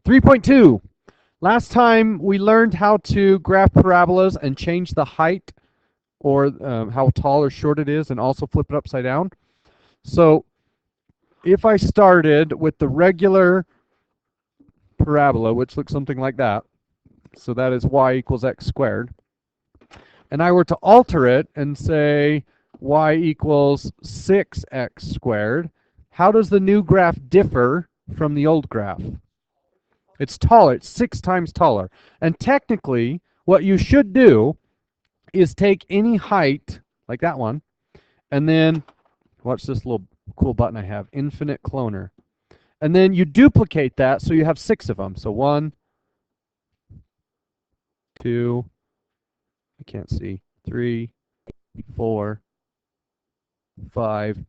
3.2. Last time we learned how to graph parabolas and change the height or how tall or short it is and also flip it upside down. So if I started with the regular parabola, which looks something like that, so that is y equals x squared, and I were to alter it and say y equals 6x squared, how does the new graph differ from the old graph? It's taller. It's 6 times taller. And technically, what you should do is take any height, like that one, and then, watch this little cool button I have, infinite cloner. And then you duplicate that so you have 6 of them. So 1, 2, I can't see, 3, 4, 5,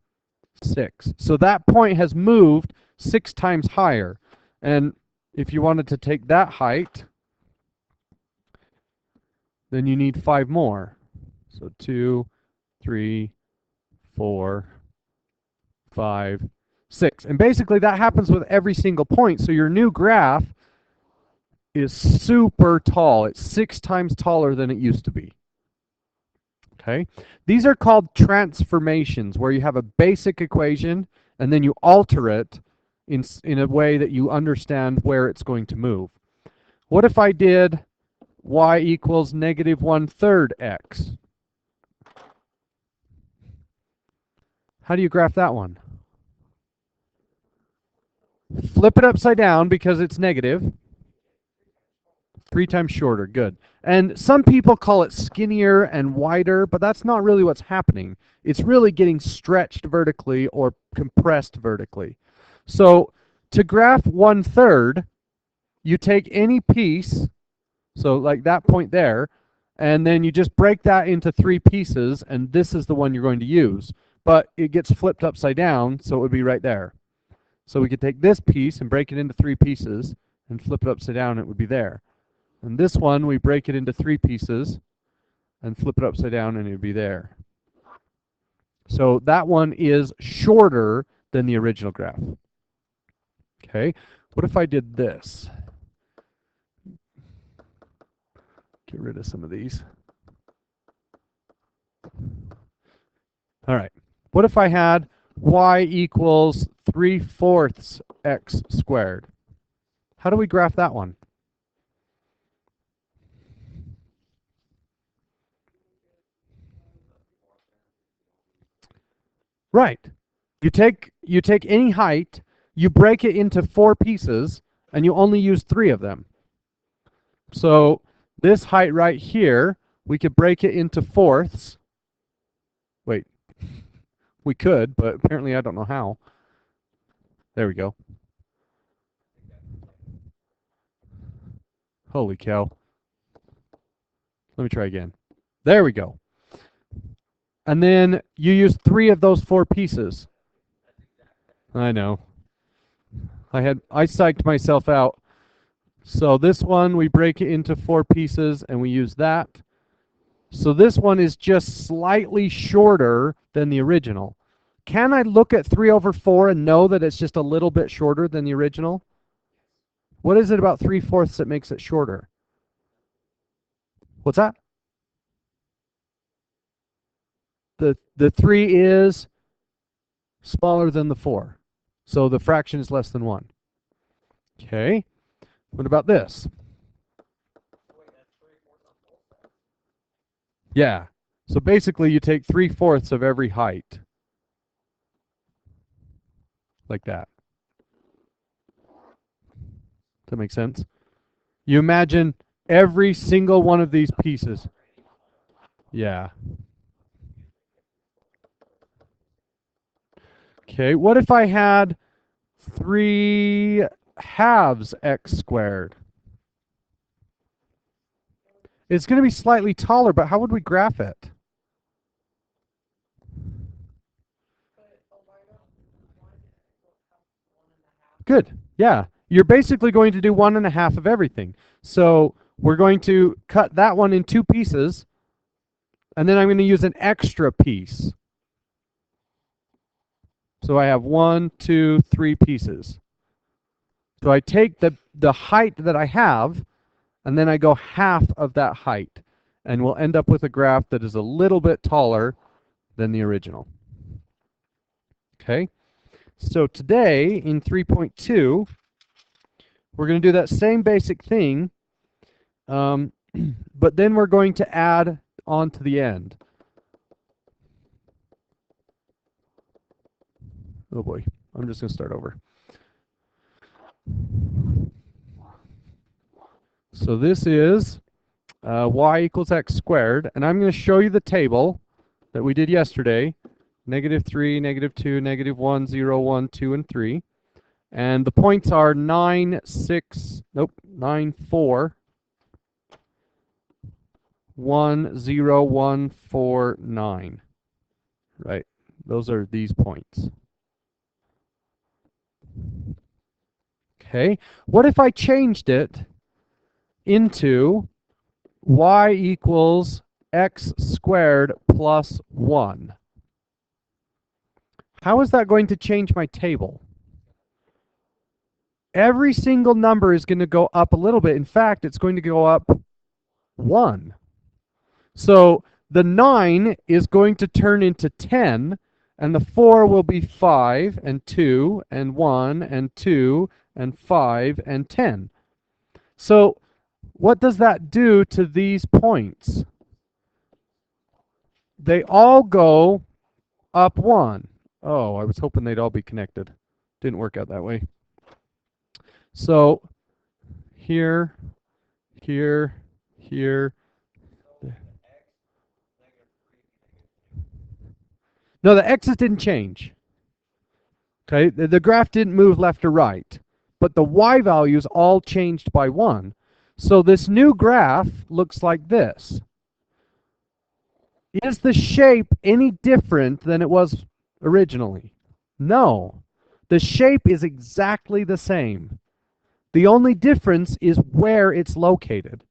6. So that point has moved 6 times higher. And if you wanted to take that height, then you need 5 more. So 2, 3, 4, 5, 6. And basically that happens with every single point. So your new graph is super tall. It's 6 times taller than it used to be. Okay? These are called transformations, where you have a basic equation and then you alter it in a way that you understand where it's going to move. What if I did y equals negative 1/3 x? How do you graph that one? Flip it upside down because it's negative. 3 times shorter, good. And some people call it skinnier and wider, but that's not really what's happening. It's really getting stretched vertically or compressed vertically. So to graph 1/3, you take any piece, so like that point there, and then you just break that into 3 pieces, and this is the one you're going to use. But it gets flipped upside down, so it would be right there. So we could take this piece and break it into 3 pieces and flip it upside down, and it would be there. And this one, we break it into 3 pieces and flip it upside down, and it would be there. So that one is shorter than the original graph. Okay, what if I did this? Get rid of some of these. All right, what if I had y equals 3/4 x squared? How do we graph that one? Right. You take any height, you break it into 4 pieces, and you only use 3 of them. So this height right here, we could break it into 4ths. Wait, we could, but apparently I don't know how. There we go. Holy cow. Let me try again. There we go. And then you use 3 of those 4 pieces. I know. I psyched myself out. So this one, we break it into 4 pieces, and we use that. So this one is just slightly shorter than the original. Can I look at 3/4 and know that it's just a little bit shorter than the original? What is it about 3/4 that makes it shorter? What's that? The 3 is smaller than the 4. So the fraction is less than 1. Okay. What about this? Yeah. So basically you take 3/4 of every height. Like that. Does that make sense? You imagine every single one of these pieces. Yeah. Okay, what if I had 3/2 x squared? It's going to be slightly taller, but how would we graph it? Good. Yeah. You're basically going to do 1/2 of everything. So we're going to cut that one in 2 pieces, and then I'm going to use an extra piece. So I have 1, 2, 3 pieces. So I take the height that I have, and then I go half of that height. And we'll end up with a graph that is a little bit taller than the original. Okay? So today, in 3.2, we're going to do that same basic thing, but then we're going to add on to the end. Oh boy, I'm just going to start over. So this is y equals x squared, and I'm going to show you the table that we did yesterday, -3, -2, -1, 0, 1, 2, and 3. And the points are 9, 6, nope, 9, 4, 1, 0, 1, 4, 9. Right, those are these points. Okay, what if I changed it into y equals x squared plus 1? How is that going to change my table? Every single number is going to go up a little bit. In fact, it's going to go up 1. So the 9 is going to turn into 10, and the 4 will be 5, and 2, and 1, and 2, and 5, and 10. So what does that do to these points? They all go up 1. Oh, I was hoping they'd all be connected. Didn't work out that way. So here, here, here. No, the x's didn't change. Okay, the graph didn't move left or right, but the y values all changed by 1. So this new graph looks like this. Is the shape any different than it was originally? No. The shape is exactly the same. The only difference is where it's located.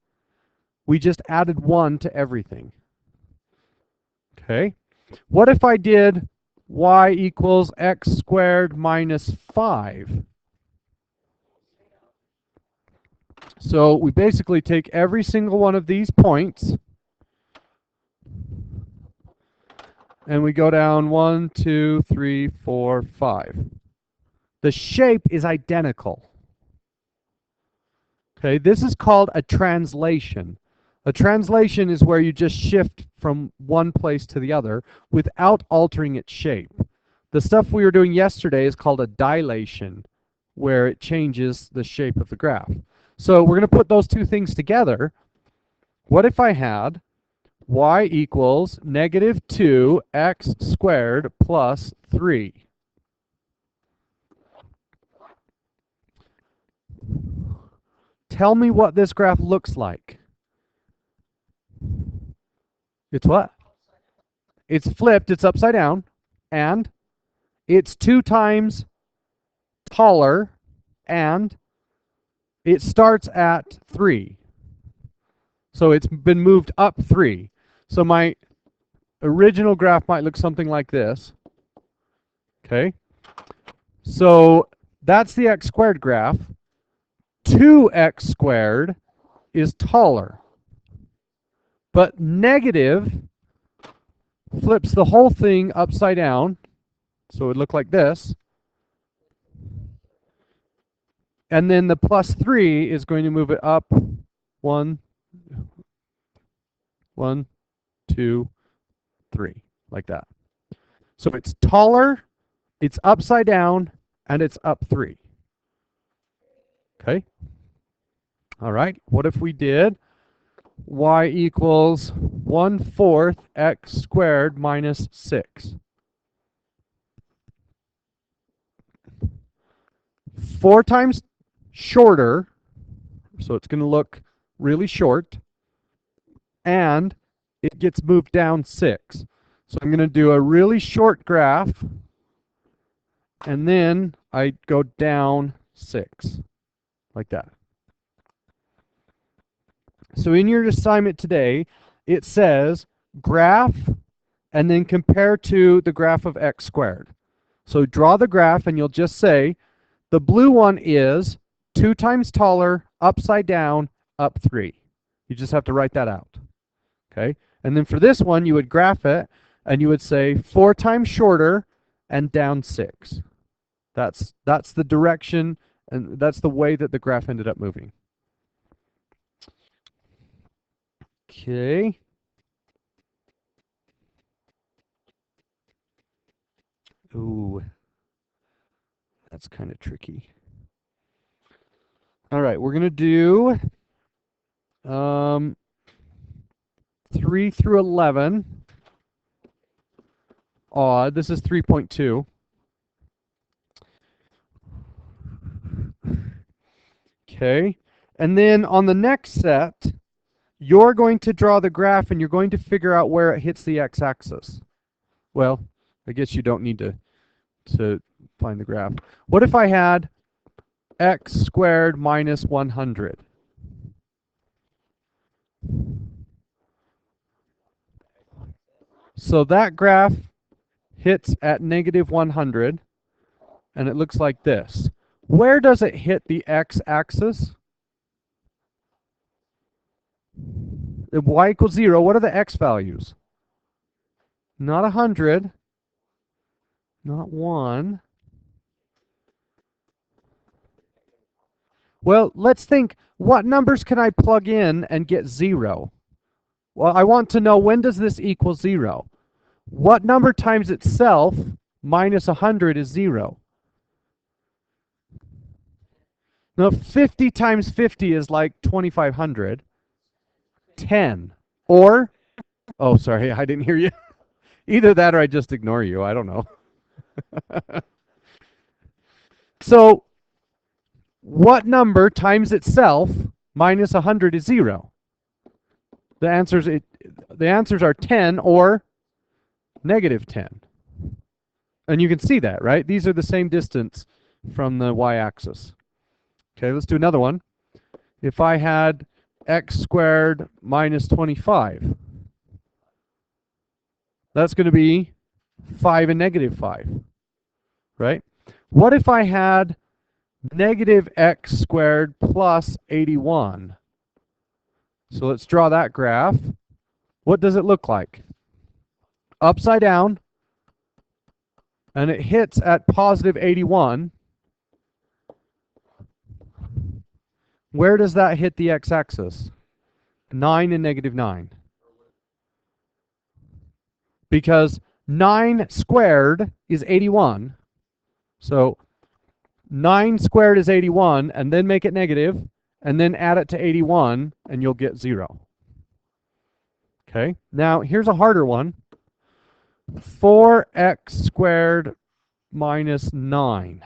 We just added 1 to everything. Okay. What if I did y equals x squared minus 5? So we basically take every single one of these points, and we go down 1, 2, 3, 4, 5. The shape is identical. Okay, this is called a translation. A translation is where you just shift from one place to the other without altering its shape. The stuff we were doing yesterday is called a dilation, where it changes the shape of the graph. So we're going to put those two things together. What if I had y equals -2 x squared plus 3? Tell me what this graph looks like. It's what? It's flipped, it's upside down, and it's 2 times taller, and it starts at 3. So it's been moved up 3. So my original graph might look something like this. Okay? So that's the x squared graph. 2x squared is taller. But negative flips the whole thing upside down. So it would look like this. And then the plus 3 is going to move it up 1, 1, 2, 3, like that. So it's taller, it's upside down, and it's up 3. Okay? All right, what if we did y equals 1/4 x squared minus 6? 4 times shorter, so it's going to look really short, and it gets moved down 6. So I'm going to do a really short graph, and then I go down 6, like that. So in your assignment today, it says graph, and then compare to the graph of x squared. So draw the graph, and you'll just say, the blue one is 2 times taller, upside down, up 3. You just have to write that out. Okay? And then for this one, you would graph it, and you would say 4 times shorter and down 6. That's the direction, and that's the way that the graph ended up moving. Okay. Ooh, that's kind of tricky. All right, we're going to do 3 through 11. Odd. This is 3.2. Okay. And then on the next set, you're going to draw the graph and you're going to figure out where it hits the x-axis. Well, I guess you don't need to find the graph. What if I had x squared minus 100? So that graph hits at negative 100, and it looks like this. Where does it hit the x-axis? If y equals 0, what are the x values? Not 100, not 1. Well, let's think, what numbers can I plug in and get 0? Well, I want to know, when does this equal 0? What number times itself minus 100 is 0? Now, 50 times 50 is like 2,500. 10. Or, oh, sorry, I didn't hear you. Either that or I just ignore you. I don't know. So, what number times itself minus 100 is 0? The answers are 10 or negative 10. And you can see that, right? These are the same distance from the y-axis. Okay, let's do another one. If I had x squared minus 25, that's going to be 5 and negative 5, right? What if I had negative x squared plus 81? So let's draw that graph. What does it look like? Upside down, and it hits at positive 81. Where does that hit the x-axis? 9 and negative 9. Because 9 squared is 81. So 9 squared is 81, and then make it negative, and then add it to 81, and you'll get 0. Okay, now here's a harder one. 4x squared minus 9.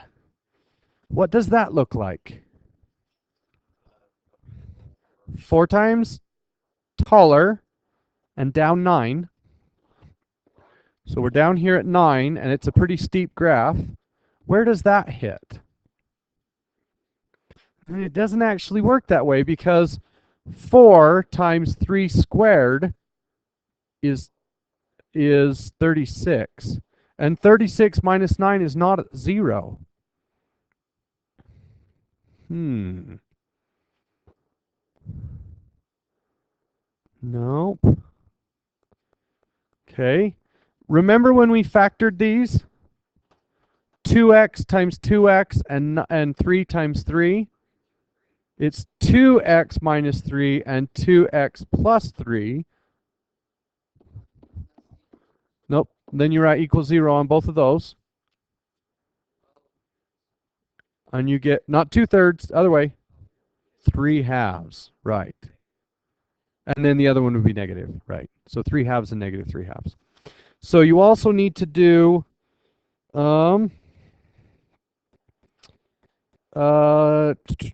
What does that look like? 4 times taller and down 9. So we're down here at 9, and it's a pretty steep graph. Where does that hit? And it doesn't actually work that way, because 4 times 3 squared is 36. And 36 minus 9 is not 0. Nope. Okay. Remember when we factored these? 2x times 2x and 3 times 3? It's 2x minus 3 and 2x plus 3. Nope. Then you write equals 0 on both of those. And you get, not 2/3, other way, 3/2, right. And then the other one would be negative, right. So 3/2 and negative 3/2. So you also need to do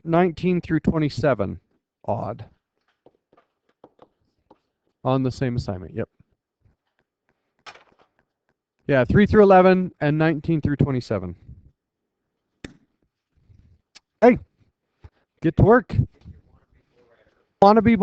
19 through 27, odd. On the same assignment, yep. Yeah, 3 through 11 and 19 through 27. Hey, get to work. Want to be